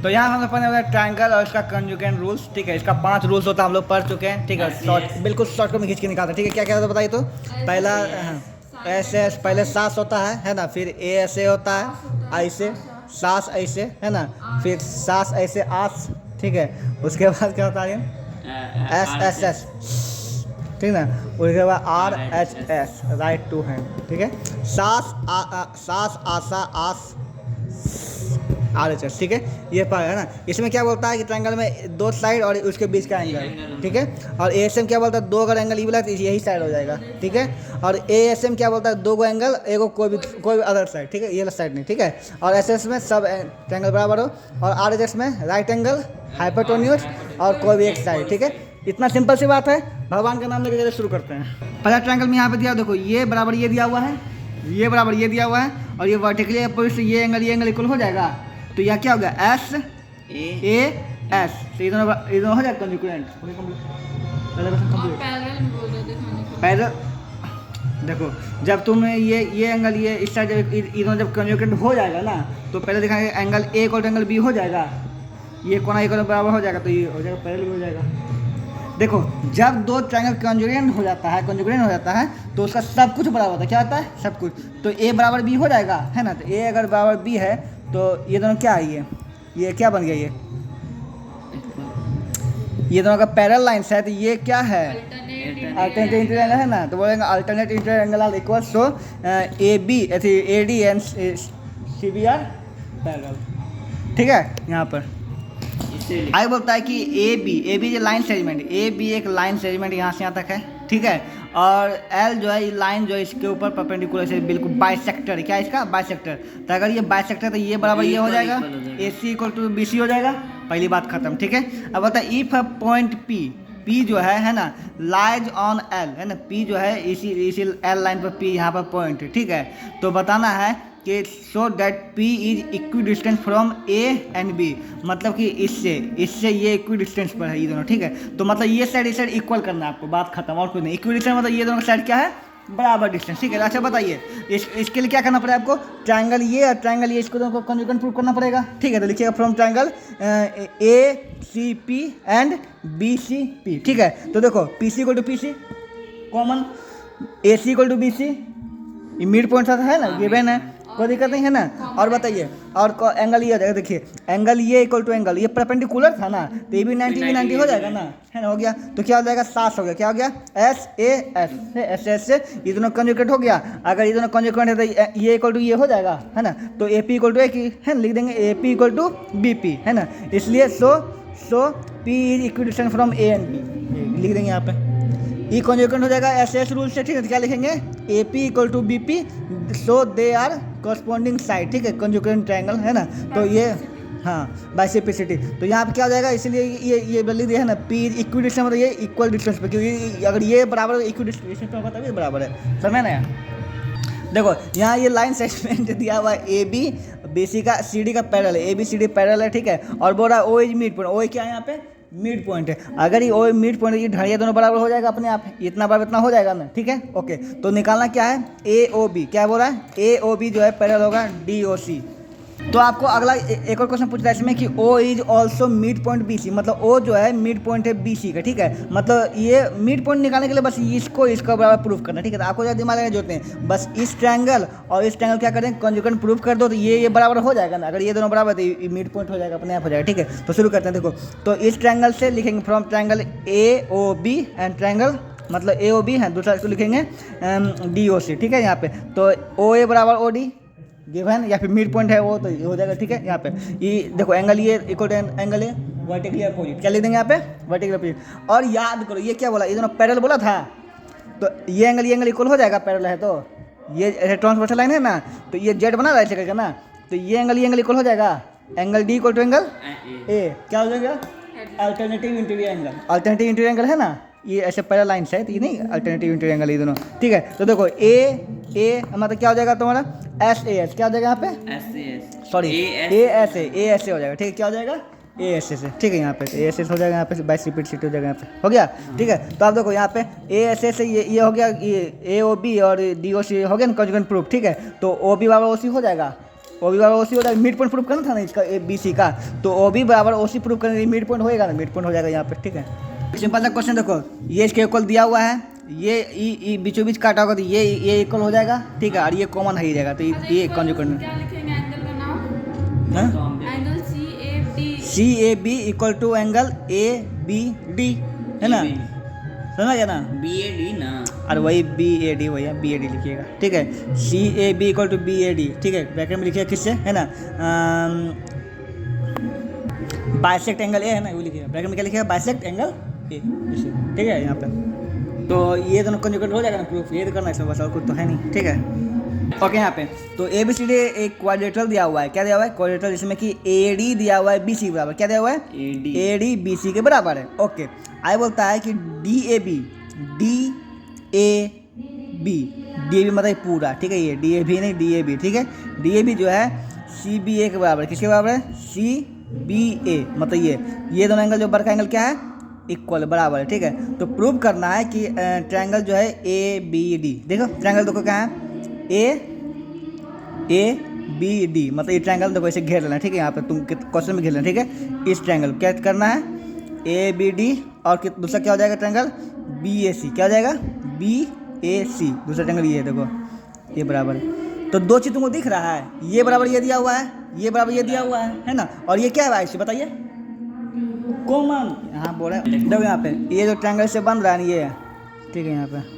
तो यहाँ हम लोग पढ़ने वाले ट्रायंगल और इसका कंजुगेंट रूल्स, ठीक है। इसका 5 रूल्स होता है, हम लोग पढ़ चुके हैं, ठीक है। शॉर्ट, बिल्कुल शॉर्टकट में खींच के निकालते हैं, ठीक है। क्या क्या होता है बताइए तो। पहला एस एस, पहले सास होता है ना, फिर ए ऐसे होता है ऐसे, सास ऐसे, है ना, फिर सास ऐसे आस, ठीक है। उसके बाद क्या होता है एस एस एस, ठीक ना। उसके बाद R H S, right to hand, ठीक है। सास सास आसा आस आर एच एस, ठीक है। ये पार्ट है ना। इसमें क्या बोलता है कि ट्रायंगल में 2 साइड और उसके बीच का एंगल, ठीक है। और ए एस एम क्या बोलता है, 2 अगर एंगल इक्वल है तो यही साइड हो जाएगा, ठीक है। और ए एस एम क्या बोलता है, 2 एंगल, एगो कोई अदर साइड, ठीक है, ये साइड नहीं, ठीक है। और एस एस में सब ट्रायंगल बराबर हो। और आर एच एस में राइट एंगल, हाइपोटेन्यूज और कोई भी एक साइड, ठीक है। इतना सिंपल सी बात है। भगवान का नाम लेकर जैसे शुरू करते हैं। पहला ट्रायंगल में यहाँ पे दिया, देखो ये बराबर ये दिया हुआ है, ये बराबर ये दिया हुआ है, और ये वर्टिकली अपोजिट से ये एंगल इक्वल हो जाएगा। तो यह क्या होगा, एस ए एस, तो ये दोनों हो जाएगा कंजुगेंट। पैरेलल, देखो जब तुम ये एंगल ये इस साइड जब कंजुगेंट हो जाएगा ना, तो पहले दिखाएंगे angle A equal to angle B हो जाएगा, ये कोना इक्वल बराबर हो जाएगा, तो ये हो जाएगा पैरेलल हो जाएगा। देखो जब 2 ट्रायंगल कंजुगेंट हो जाता है तो उसका सब कुछ बराबर होता है। क्या होता है, सब कुछ। तो ए बराबर बी हो जाएगा, है ना। तो ए अगर बराबर बी है तो ये दोनों क्या है, ये क्या बन गया, ये दोनों का पैरेलल लाइन्स है, तो ये क्या है, अल्टरनेटिव इंटीरियर एंगल है ना। तो बोलेंगे alternative interior angle are equals to A B A D and C B are parallel, ठीक है। यहाँ पर आगे बोलता है कि ए बी जो लाइन सेगमेंट, ए बी एक लाइन सेगमेंट यहाँ से यहाँ तक है, ठीक है। और एल जो है लाइन जो है इसके ऊपर परपेंडिकुलर से बिल्कुल बाइसेक्टर, क्या है इसका, बाइसेक्टर। तो अगर ये बाइसेक्टर तो ये बराबर ये हो जाएगा, ए C equal to B C हो जाएगा, पहली बात खत्म, ठीक है। अब बता इफ पॉइंट पी जो है ना, लाइज ऑन एल, है ना। पी जो है इसी एल लाइन पर पी यहाँ पर पॉइंट है, ठीक है। तो बताना है कि so that P is equidistance from A and B, मतलब कि इससे ये इक्वी डिस्टेंस पर है ये दोनों, ठीक है। तो मतलब ये साइड इक्वल करना है आपको, बात खत्म, और कुछ नहीं। इक्वी डिस्टेंस मतलब ये दोनों साइड क्या है, बराबर डिस्टेंस, ठीक है। अच्छा बताइए इसके लिए क्या करना पड़ेगा आपको, ट्रायंगल ये और ट्रायंगल ये, इसको दोनों को कंजुगेंट प्रूव करना पड़ेगा, ठीक है। तो लिखिएगा from triangle ACP and BCP, ठीक है। तो देखो PC equal to PC common, AC equal to BC, ये मिड पॉइंट है ना, गिवन है, कोई दिक्कत नहीं है ना। और बताइए, और एंगल ये हो जाएगा, देखिए एंगल ये इक्वल टू एंगल ये परपेंडिकुलर था ना, तो ये भी 90 भी 90 हो जाएगा ना, है ना, हो गया। तो क्या हो जाएगा, 7 हो गया, क्या हो गया, एस ए एस से ये दोनों कंजुगेट हो गया। अगर ये दोनों कंजुगेट है तो ये इक्वल टू ये हो जाएगा, है ना। तो ए पी इक्वल टू है ना, लिख देंगे A P equal to B P, है ना। इसलिए so P is equidistance from A and B, लिख देंगे यहाँ पे। ई कंजुगेंट हो जाएगा एस एस रूल से, ठीक है। तो क्या लिखेंगे, A P equal to B P, so they are corresponding side, ठीक है, कंजुगेंट ट्रायंगल, है ना। तो ये हाँ बाइसेप्सिटी। तो यहाँ पे क्या हो जाएगा, इसलिए ये लिख दिया है ना, पी इक्वी डिस्टेंस मतलब ये इक्वल डिस्टेंस पे, क्योंकि अगर ये बराबर इक्वी डिस्टेंस पे होगा तभी बराबर है, समझ ना। देखो यहाँ ये लाइन सेगमेंट दिया हुआ है ए बी बी सी का सी डी का पैरेलल है, A B C D parallel है, ठीक है। और बोल रहा है O is mid point, O क्या है यहाँ पे, मिड पॉइंट है। अगर ये ओ मिड पॉइंट, ये ढाइया दोनों बराबर हो जाएगा अपने आप, इतना बराबर इतना हो जाएगा ना, ठीक है, ओके। तो निकालना क्या है, ए ओ बी, क्या बोल रहा है, ए ओ बी जो है पैरेलल होगा डी ओ सी। तो आपको अगला एक और क्वेश्चन पूछता है इसमें कि O is also mid point B C, मतलब ओ जो है मिड पॉइंट है बी सी का, ठीक है। मतलब ये मिड पॉइंट निकालने के लिए बस इसका बराबर प्रूफ करना, ठीक है। तो आपको ज़्यादा दिमाग लगाने जोड़ते हैं, बस इस ट्रायंगल और इस ट्रायंगल क्या करें, कंजुगेंट प्रूफ कर दो, तो ये बराबर हो जाएगा ना। अगर ये दोनों बराबर तो मिड पॉइंट हो जाएगा, अपने आप हो जाएगा, ठीक है। तो शुरू करते हैं। देखो तो इस ट्रायंगल से लिखेंगे from triangle A O B and triangle, मतलब ए ओ बी है, दूसरा इसको लिखेंगे डी ओ सी, ठीक है। यहाँ पे तो ओ ए बराबर ओ डी गिवन, या फिर मिड पॉइंट है वो, तो ये हो जाएगा, ठीक है। यहाँ पे ये देखो एंगल ये इक्वल टू एंगल है वर्टिकली अपोजिट, क्या लिख देंगे यहाँ पे, वर्टिकली अपोजिट। और याद करो ये क्या बोला, ये दोनों पैरेलल बोला था, तो ये एंगल इक्वल हो जाएगा, पैरेलल है तो ये ट्रांसवर्सल लाइन है ना, तो ये जेड बना रहा है करके ना, तो ये एंगल इक्वल हो जाएगा, angle D equal to angle A, क्या हो जाएगा, अल्टरनेटिव इंटीरियर एंगल है ना। ये ऐसे पैरेलल लाइन्स है, तो ये नहीं अल्टरनेटिव इंटीरियर एंगल ये दोनों, ठीक है। तो देखो ए मतलब क्या हो जाएगा तुम्हारा, एस ए एस, क्या हो जाएगा यहाँ पे, सॉरी ए एस ए हो जाएगा, ठीक है। क्या हो जाएगा, ए एस एस, ठीक है। यहाँ पे ए एस एस हो जाएगा, यहाँ पे बाईस रिपीट सीट हो जाएगा, यहाँ पे हो गया, ठीक है। तो आप देखो यहाँ पे ए एस एस ये हो गया, ये ए ओ बी और डी ओ सी हो गया ना कंजुगेंट प्रूफ, ठीक है। तो ओ बी बराबर ओ सी हो जाएगा, ओ बी बराबर ओ सी हो जाएगा। मिड पॉइंट प्रूफ करना था ना इसका ए बी सी का, तो ओ बी बराबर ओ सी प्रूफ करने मिड पॉइंट होएगा ना, मिड पॉइंट हो जाएगा यहाँ पे। ठीक है, सिंपल सा क्वेश्चन देखो, ये इसके इक्वल दिया हुआ है, ये ई बीचों बीच काटा होगा तो ये इक्वल हो जाएगा। ठीक है, और ये कॉमन ही रहेगा, तो ये कॉन्जुगेट क्या लिखेंगे एंगल का नाम? Angle C A B equal to angle A B D, है ना, समझ गया ना, बी ए डी ना, और वही बी ए डी, वही बी ए डी लिखिएगा। ठीक है, C A B equal to B A D. ठीक है, ब्रैकेट में लिखिएगा किससे, है ना, बाइसेक्ट एंगल ए है ना, वो लिखिएगा ब्रैकेट में, क्या लिखिएगा, बाइसेक्ट एंगल ए। ठीक है, यहाँ पे तो ये दोनों कंजुगेट हो जाएगा ना प्रूफ, ये तो करना है इसमें, बस और कुछ तो है नहीं। ठीक है, ओके, यहाँ पे तो ए बी सी डी एक क्वाड्रेटरल दिया हुआ है, क्या दिया हुआ है, क्वाड्रेटरल, जिसमें कि ए डी दिया हुआ है बी सी के बराबर, क्या दिया हुआ है, ए डी बी सी के बराबर है। ओके, आगे बोलता है कि डी ए बी मतलब पूरा। ठीक है, ये डी ए बी नहीं, डी ए बी। ठीक है, डी ए बी जो है सी बी ए के बराबर है, किसके बराबर है, सी बी ए, मतलब ये दोनों एंगल जो बड़ा एंगल क्या है, इक्वल, बराबर है। ठीक है, तो प्रूव करना है कि ट्रायंगल जो है ए बी डी, देखो ट्रायंगल देखो क्या है, ए बी डी, मतलब ये ट्रायंगल देखो ऐसे घेर लेना है। ठीक है, यहाँ पे तुम क्वेश्चन में घेर लेना। ठीक है, इस ट्रायंगल क्या करना है, ए बी डी, और दूसरा क्या हो जाएगा ट्रायंगल, बी ए सी, क्या हो जाएगा, बी ए सी, दूसरा ट्रायंगल ये देखो, ये बराबर है। तो दो चीज़ तुमको दिख रहा है, ये बराबर ये दिया हुआ है, ये बराबर ये दिया हुआ है ना, और ये क्या है भाई, इसे बताइए, कॉमन। यहाँ बोल रहे हैं, देखो यहाँ पे ये जो ट्रायंगल से बन रहा है ना, ये है। ठीक है, यहाँ पे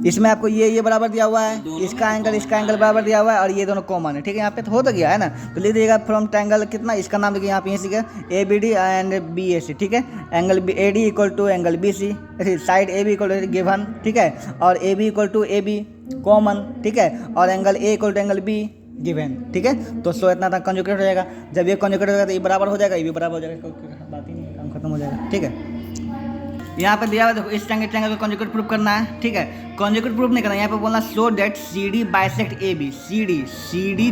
इसमें आपको ये बराबर दिया हुआ है, इसका एंगल बराबर दिया हुआ है, और ये दोनों कॉमन है। ठीक है, यहाँ पे तो हो तो गया है ना, तो लिख दीजिएगा फ्रॉम ट्रायंगल कितना, इसका नाम देखिए यहाँ पे सीखा A B D and B A C. ठीक है, angle A D equal to angle B C, side A B equal to given. ठीक है, और A B equal to A B common. ठीक है, और angle A equal to angle B given. ठीक है, तो सो इतना कंजुगेट हो जाएगा, जब ये कंजुगेट हो जाएगा तो ये बराबर हो जाएगा, ये भी बराबर हो जाएगा, बात ही नहीं, काम खत्म हो जाएगा। ठीक है, यहाँ पे दिया हुआ देखो, इस ट्रायंगल को कंजुगेट प्रूफ करना है। ठीक है, कंजुगेट प्रूफ नहीं करना, यहाँ पे बोलना so that C D bisect A B, C D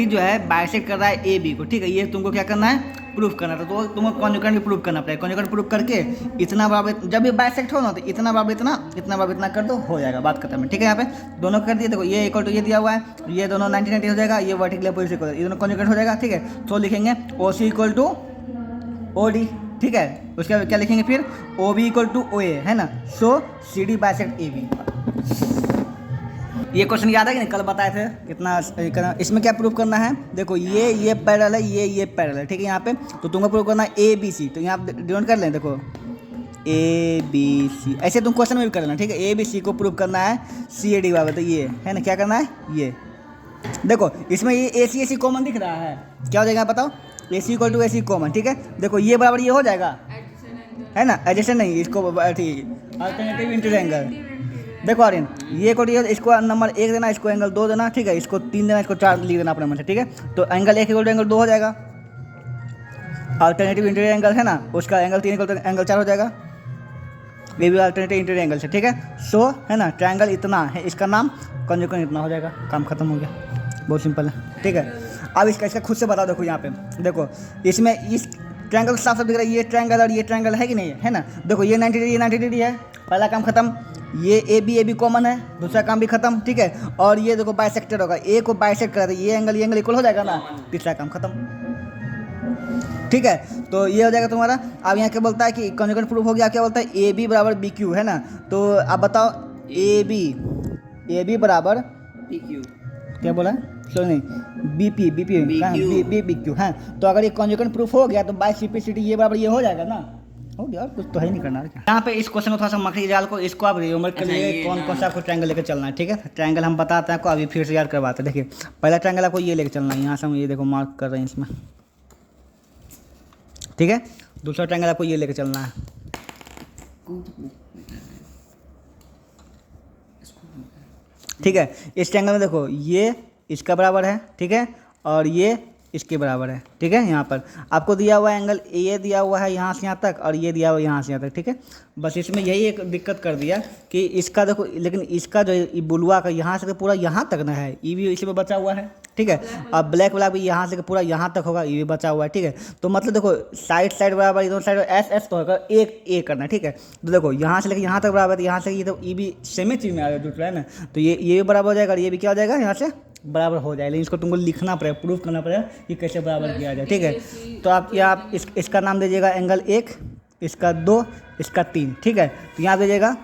जो है बाइसेक्ट कर रहा है ए बी को। ठीक है, ये तुमको क्या करना है, प्रूफ करना था, तो तुमको कंजुगेट भी प्रूफ करना पड़ेगा। कंजुगेट प्रूफ करके इतना बराबर, जब ये बाइसेक्ट हो ना तो इतना बराबर इतना कर दो, हो जाएगा, बात खत्म है। ठीक है, यहाँ पे दोनों कर दिए, देखो ये इक्वल टू ये दिया हुआ है, ये दोनों 90 हो जाएगा, ये वर्टिकल अपोजिट इक्वल, ये दोनों कंजुगेट हो जाएगा। ठीक है, तो लिखेंगे O C equal to O D. ठीक है, उसके बाद क्या लिखेंगे फिर, O B equal to O A, है ना, so C D bisect A B. ये क्वेश्चन याद है कि नहीं, कल बताए थे कितना। इसमें क्या प्रूव करना है, देखो ये पैरेलल है, ये पैरेलल है। ठीक है, यहाँ पे तो तुमको प्रूव करना है ए बी सी, तो यहाँ डिनोट कर लें, देखो ए बी सी, ऐसे तुम क्वेश्चन में भी कर लेना। ठीक है, ए बी सी को प्रूव करना है सी ए डी बराबर, तो ये है ना, क्या करना है, ये देखो इसमें ये ए सी कॉमन दिख रहा है, क्या हो जाएगा बताओ, A C equal to A C common. ठीक है, देखो ये बराबर ये हो जाएगा, है ना, एडजेसेंट नहीं, इसको अल्टरनेटिव इंटीरियर एंगल। देखो आर्यन, ये को इसको नंबर 1 देना, इसको एंगल 2 देना। ठीक है, इसको 3 देना, इसको 4 लिख देना अपने मन से। ठीक है, तो एंगल 1 इक्वल टू एंगल 2 हो जाएगा, अल्टरनेटिव इंटीरियर एंगल है ना, उसका एंगल 3 इक्वल टू एंगल 4 हो जाएगा, ये भी अल्टरनेटिव इंटीरियर एंगल से। ठीक है, सो है ना, ट्रायंगल इतना है, इसका नाम कंजुगेट इतना हो जाएगा, काम खत्म हो गया, बहुत सिंपल है। ठीक है, अब इसका खुद से बताओ, देखो यहाँ पे देखो, इसमें इस ट्रायंगल साफ साफ दिख रहा है, ये ट्रायंगल और ये ट्रायंगल है कि नहीं है ना, देखो ये 90 डिग्री, ये 90 डिग्री है, पहला काम खत्म, ये ए बी कॉमन है, दूसरा काम भी खत्म। ठीक है, और ये देखो बाइसेक्टर होगा, ए को बाइसेक्ट करा, ये एंगल इक्वल हो जाएगा ना, तीसरा काम खत्म। ठीक है, तो ये हो जाएगा तुम्हारा। अब यहाँ क्या बोलता है कि कंजुगेट प्रूफ हो गया, क्या बोलता है, ए बी बराबर बी क्यू, है ना, तो अब बताओ ए बी बराबर पी क्यू, क्या बोला, सो नहीं, बी पी बी क्यू है। तो अगर ये कंजुगेट प्रूफ हो गया तो by C P C T ये बराबर ये हो जाएगा ना, हो गया, और कुछ तो है नहीं करना। यहाँ पे इस क्वेश्चन को थोड़ा सा मकड़ी जाल को, इसको आप होमवर्क के लिए कौन सा आपको ट्रायंगल लेकर चलना है। ठीक है, ट्रायंगल हम बताते हैं आपको, अभी फिर से याद करवाते हैं। देखिए पहला ट्रायंगल आपको ये लेकर चलना है, यहाँ से हम ये देखो मार्क कर रहे हैं इसमें। ठीक है, दूसरा ट्रायंगल आपको ये लेकर चलना है, ठीक है, इस ट्रायंगल में देखो ये इसका बराबर है। ठीक है, और ये इसके बराबर है। ठीक है, यहाँ पर आपको दिया हुआ है एंगल ए दिया हुआ है यहाँ से यहाँ तक, और ये दिया हुआ है यहाँ से यहाँ तक। ठीक है, बस इसमें यही एक दिक्कत कर दिया कि इसका देखो, लेकिन इसका जो ये बुलवा का यहाँ से पूरा यहाँ तक ना है, ये भी इसी में बचा हुआ है, ठीक है। अब ब्लैक वाला भी यहाँ से पूरा यहाँ तक होगा, ये भी बचा हुआ है, ठीक है। तो मतलब देखो साइड साइड बराबर, दोनों साइड एस एस तो होगा, एक ए करना, ठीक है। तो देखो यहाँ से लेकर यहाँ तक बराबर, यहाँ से ये तो ये भी सेम ही चीज़ में आ रहा है ना, तो ये भी बराबर हो जाएगा और ये भी क्या हो जाएगा, यहाँ से बराबर हो जाएगा। लेकिन इसको तुमको लिखना पड़ेगा, प्रूफ करना पड़ेगा कि कैसे बराबर किया जाए, ठीक है। तो आप यहाँ इसका नाम दीजिएगा एंगल 1, इसका 2, इसका 3, ठीक है। तो यहाँ दीजिएगा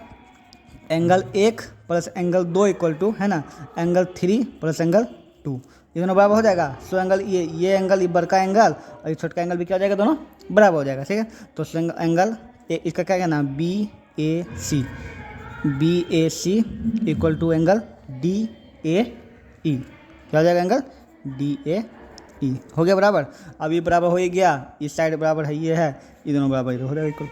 angle 1 plus angle 2 equal to, है ना, एंगल 3 प्लस एंगल 2, ये दोनों बराबर हो जाएगा। सो एंगल ये एंगल, ये बड़का एंगल और ये छोटका एंगल भी क्या हो जाएगा, दोनों बराबर हो जाएगा, ठीक है। तो एंगल इसका क्या कहना, B A C equal to angle DAE, क्या हो जाएगा, एंगल DAE हो गया बराबर। अब ये बराबर हो ही गया, इस साइड बराबर है, ये है, ये दोनों बराबर हो जाएगा इक्वल।